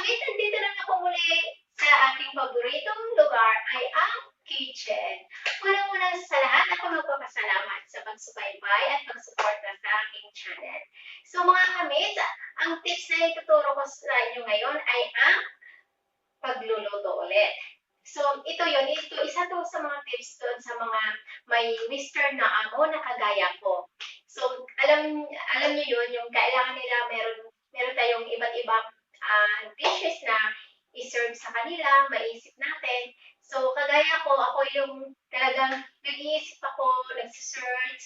kamit, nandito na ako muli sa aking paboritong lugar ay ang kitchen. Unang-una sa lahat, ako magpapasalamat sa pagsubaybay at pagsuporta sa aking channel. So mga kamit, ang tips na ituturo ko sa inyo ngayon ay ang pagluluto ulit. So, ito yun. Ito, isa to sa mga tips doon sa mga may western na amo na kagaya ko. So, alam niyo yun, yung kailangan nila meron tayong iba't ibang dishes na i-serve sa kanila, maisip natin. So, kagaya ko, ako yung talagang nag-iisip ako, nagsisearch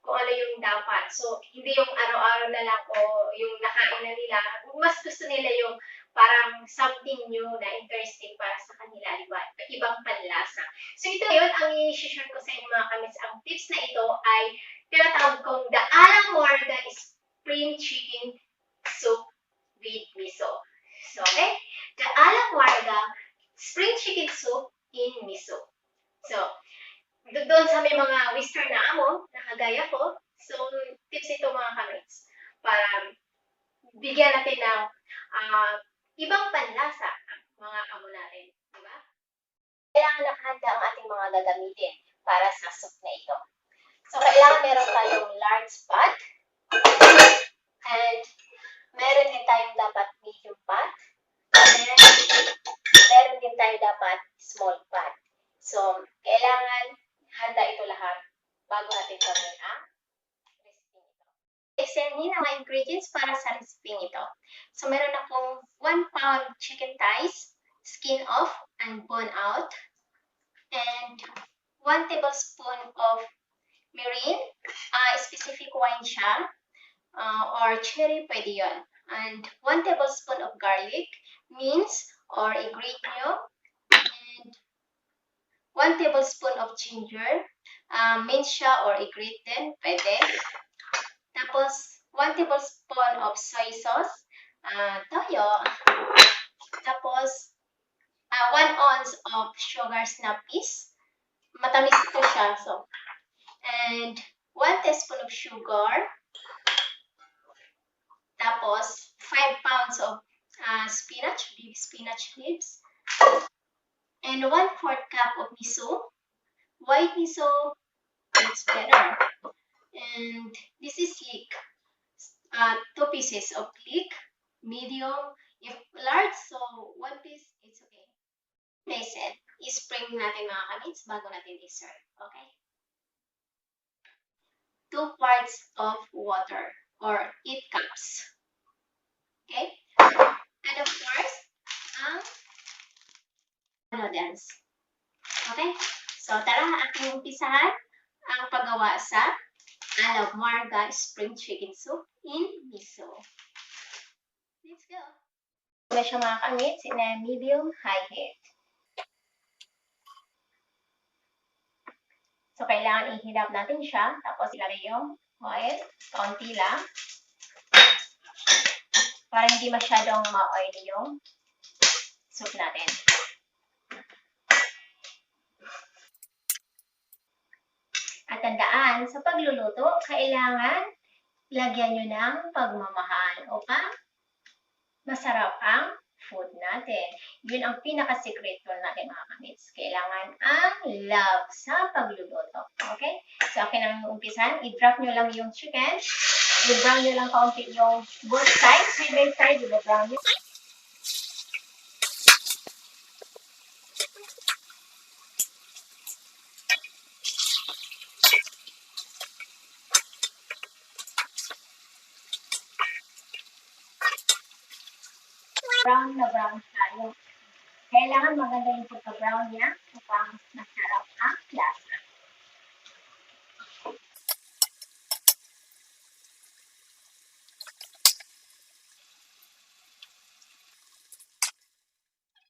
kung ano yung dapat. So, hindi yung araw-araw na lang o yung nakain na nila. Mas gusto nila yung parang something new na interesting para sa kanila, ibang panlasa. So, ito yun, ang i-share ko sa inyo mga kamits. Ang tips na ito ay tinatawag kong the Marga spring chicken soup with miso. So, okay? The Marga spring chicken soup in miso. So, doon sa may mga western na amo, na kagaya ko, so, tips ito mga kamits para bigyan natin ng ibang panlasa mga amo natin. Diba? Kailangan nakahanda ang ating mga gagamitin para sa soup na ito. So, kailangan meron tayong large pot and meron din tayong dapat medium pot and meron din tayong dapat small pot. So, kailangan handa ito lahat bago natin gawin ang recipe nito. Examinin ang mga ingredients para sa recipe nito. So, meron akong 1 pound chicken thighs, skin off and bone out, and 1 tablespoon of mirin, specific wine siya, or cherry, pwede yun. And 1 tablespoon of garlic, mince or i-grate nyo, and 1 tablespoon of ginger, mince siya or i-grate din, pwede. Tapos, 1 tablespoon of soy sauce, toyo. Tapos, 1 ounce of sugar snappies. Matamis ito siya, so. And 1 teaspoon of sugar. Tapos, 5 pounds of spinach, big spinach leaves. And 1/4 cup of miso. White miso, it's better. And this is leek. 2 pieces of leek, medium. If large, so 1 piece, it's okay. Listen, i-spring natin mga kamits bago natin i-serve. Okay? 2 parts of water or 8 cups. Okay? And of course, ang noodles. Okay? So, tara, ating umpisahan ang paggawa sa Marga spring chicken soup in miso. Let's go! Ito siya mga kamits in a medium-high heat. So, kailangan ihilap natin siya. Tapos, ilagay yung oil. Kaunti lang. Para hindi masyadong ma-oily yung soup natin. At tandaan, sa pagluluto, kailangan lagyan nyo ng pagmamahal upang masarap ang food natin. Yun ang pinaka-secret tool natin mga kamits. Kailangan ang love sa pagluluto. Okay? So, akin ang umpisan. I-drop nyo lang yung chicken. I-brown nyo lang kaunti yung both sides. Side by side, i-brown nyo. Brown na brown tayo. Kailangan maganda yung pagka-brown niya upang masarap ang lasa.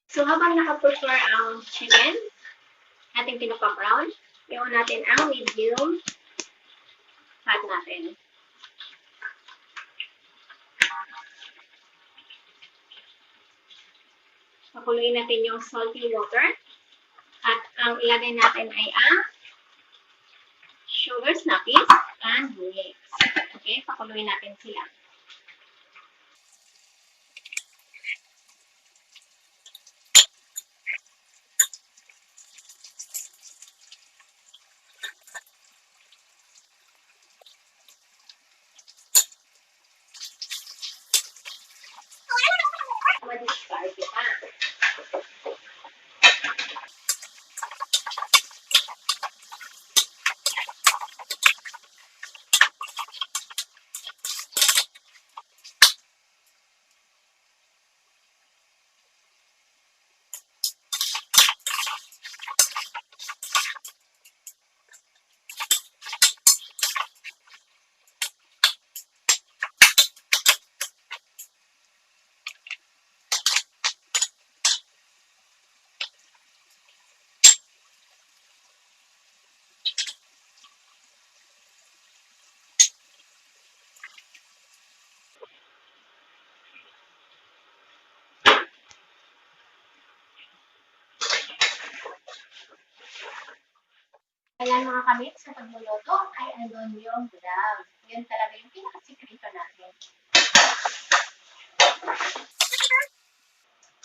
So, habang naka-prepare ang chicken, ating pinaka-brown, iwan natin ang medium fat natin. Pakuluin natin yung salty water. At ang ilagay natin ay ang sugar snappies and leeks. Okay, pakuluin natin sila. Ayan mga kamit, sa pagluluto ay andun yung love. Yun talaga yung pinakasikreto natin.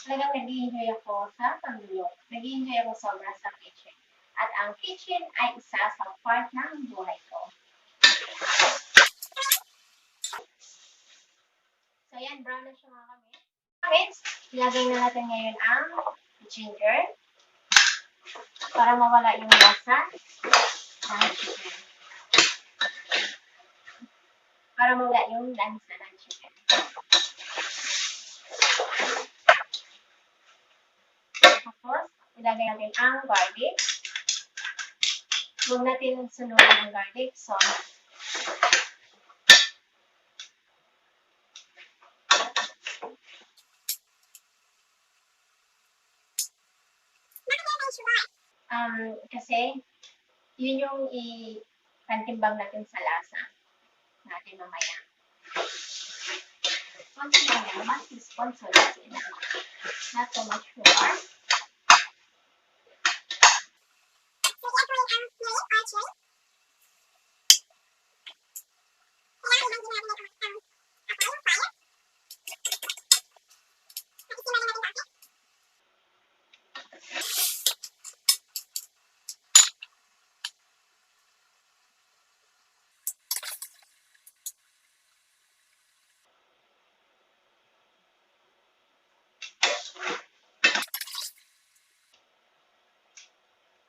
Talagang nag-i-enjoy ako sa pagluluto. Nag-i-enjoy ako sobra sa kitchen. At ang kitchen ay isa sa part ng buhay ko. So yan, brown na siya mga kamit. Kamit, ilagay na natin ngayon ang ginger para mawala yung lasa ng chicken. Para mawala yung lansa ng chicken. Tapos, ilagay natin ang garlic. Huwag natin sunugin ang garlic. So, kasi, yun yung ikantimbang natin sa lasa natin mamaya. Konti lang yan. One teaspoon, so that's enough. Not so much sugar.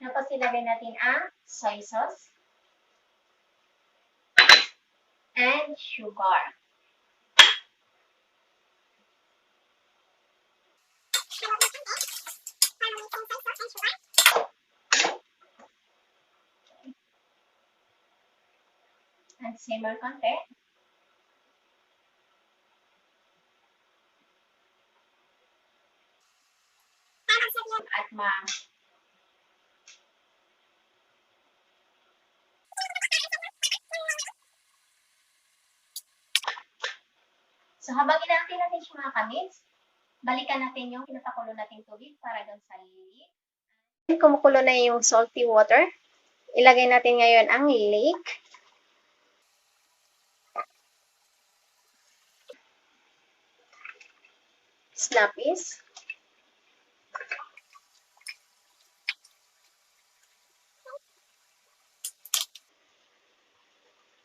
Tapos ilagay natin ang soy sauce and sugar. And simmer konti. At So, habang inaantay natin siya mga kamits, balikan natin yung pinapakulo natin tubig para doon sa leek. Kumukulo na yung salty water. Ilagay natin ngayon ang leek. Snappies.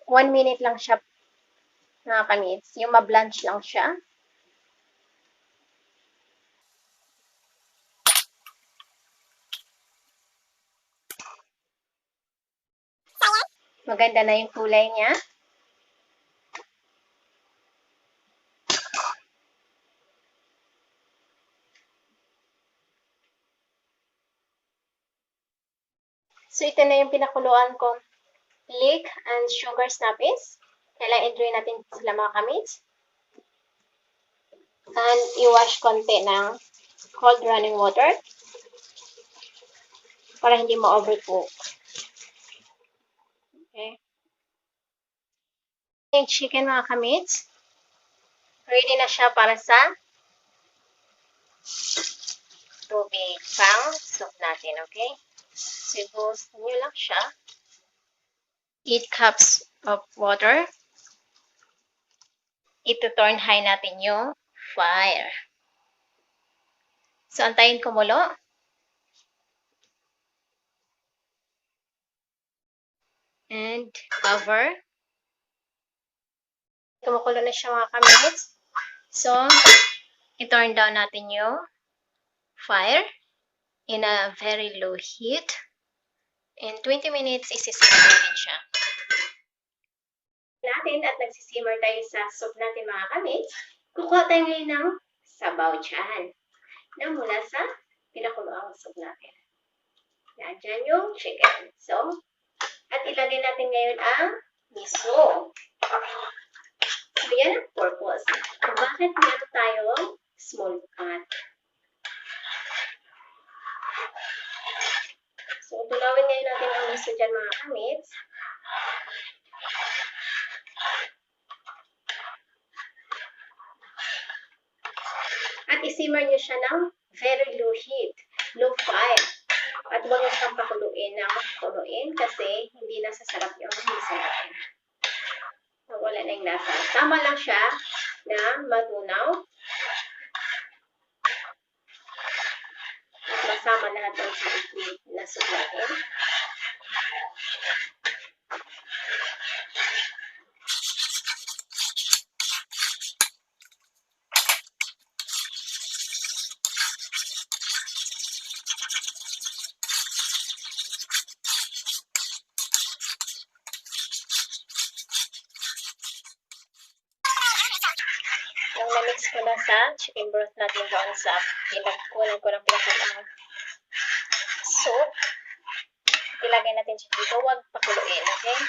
One minute lang siya mga kamits. Yung ma-blanch lang siya. Maganda na yung kulay niya. So, ito na yung pinakuluan ko leek and sugar snappies. Kailangan i-drain natin sila mga kamits. And i-wash konti ng cold running water para hindi ma-overcook. Okay. Yung chicken mga kamits, ready na siya para sa tubig pang soup natin, okay? So, i-boost nyo lang siya. 8 cups of water. Ito-turn high natin yung fire. So, antayin kumulo. And cover. Kumukulo na siya mga kamits. So, i-turn down natin yung fire in a very low heat. In 20 minutes, isi-simmer natin siya. At nagsisimmer tayo sa soup natin mga kamits, kukuha tayo ngayon ng sabaw dyan na mula sa pinakuloang soup natin. Yan, dyan yung chicken. So, at ilagay natin ngayon ang miso. So, yan ang purpose. Kung bakit meron tayong small pot. So, tulawin ngayon natin ang miso dyan mga kamits. At isimmer nyo siya ng very low heat, low fire. At huwag mo siyang pakuluin ng pakuluin kasi hindi nasasarap yung miso natin. Wala na yung lasa. Tama lang siya na matunaw at masama lahat ng seaweed na soup natin. Yung na-mix ko na sa chicken broth natin doon sa pinagkunan ko ng pinakulaang soup. Ilagay natin siya dito. Huwag pakuluin, okay?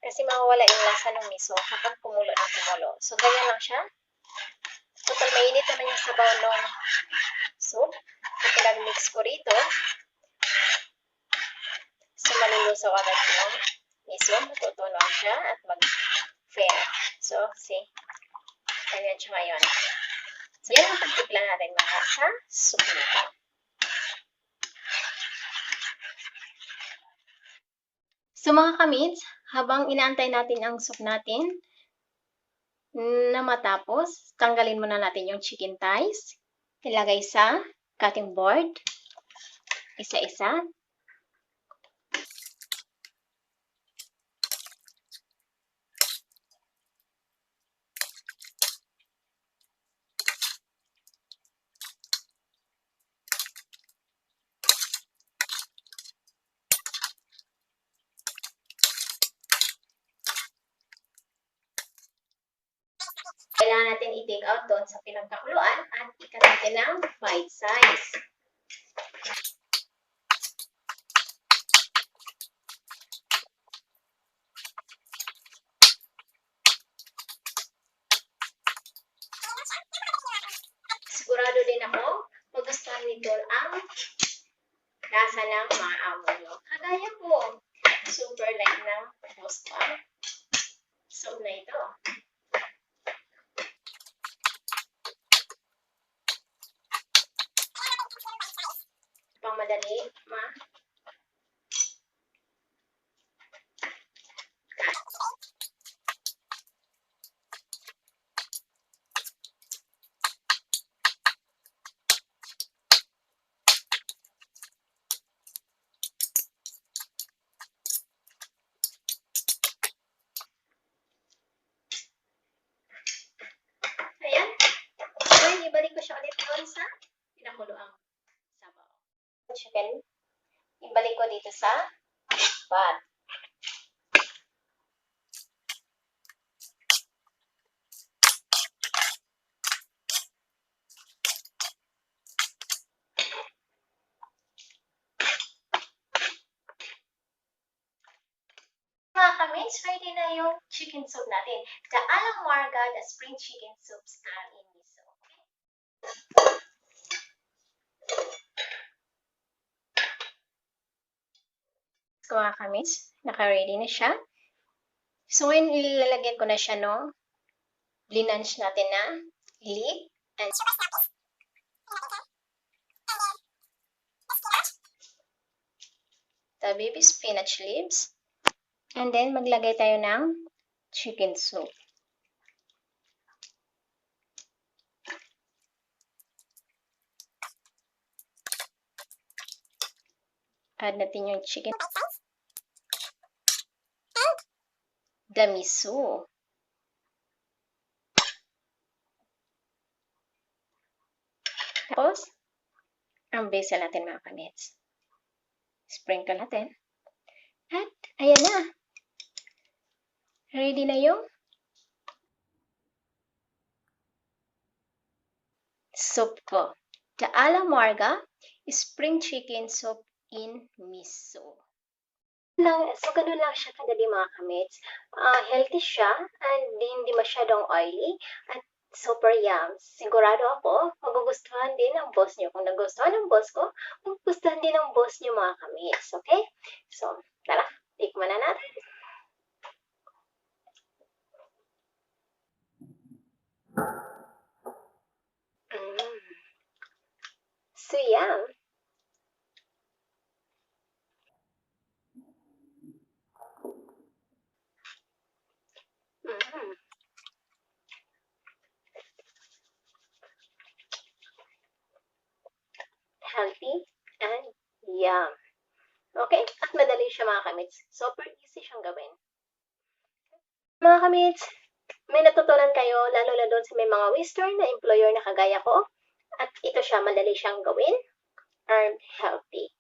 Kasi mawawala yung lasa ng miso kapag kumulo ng kumulo. So, ganyan lang siya. Total mainit naman yung sabaw ng soup. So, pinag-mix ko rito. So, malulusaw agad yung miso. Matutunaw siya at mag-fair. So, see. Ganyan siya ngayon. So, yan ang pagtipla natin mga sa soup natin. So, mga kamits, habang inaantay natin ang soup natin na matapos, tanggalin muna natin yung chicken thighs. Ilagay sa cutting board. Isa-isa. Kailangan natin i-take out doon sa pinagkakuluan at ikat natin ng bite size. Sigurado din ako, magustuhan nito ang lasa ng mga amo nyo. Kagaya ko, super like ng post pa. Soup na ito. Pang madali, ma. Ayan. Ngayon, ibalik ko siya ulit doon sa pinakuluang sabaw. Chicken, ibalik ko dito sa pot. Mga kamits, ready na yung chicken soup natin. The alang Marga, the spring chicken soup style in miso. Okay? So, mga kamits, naka-ready na siya. So, ngayon ilalagyan ko na siya no blinange natin na leek and the baby spinach leaves. And then, maglagay tayo ng chicken soup. Add natin yung chicken. The miso. Tapos, ang basil natin mga kamits. Sprinkle natin. At, ayan na. Ready na yung soup ko. The ala Marga spring chicken soup in miso. So, ganun lang siya kadali mga kamits. Healthy siya and hindi masyadong oily at super yum. Sigurado ako, magugustuhan din ng boss nyo. Kung nagustuhan ng boss ko, magugustuhan din ng boss nyo mga kamits. Okay? So, tara, tikman na natin. So, yum. healthy, and yum. Okay? At madali siya mga kamits. Super easy siyang gawin. Mga kamits, may natutunan kayo, lalo na doon sa may mga western na employer na kagaya ko. At ito siya, madali siyang gawin and healthy.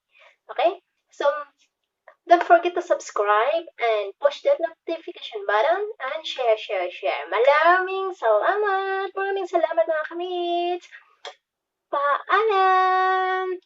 Okay? So, don't forget to subscribe and push that notification button and share, share, share. Maraming salamat! Maraming salamat mga kamits! Paalam!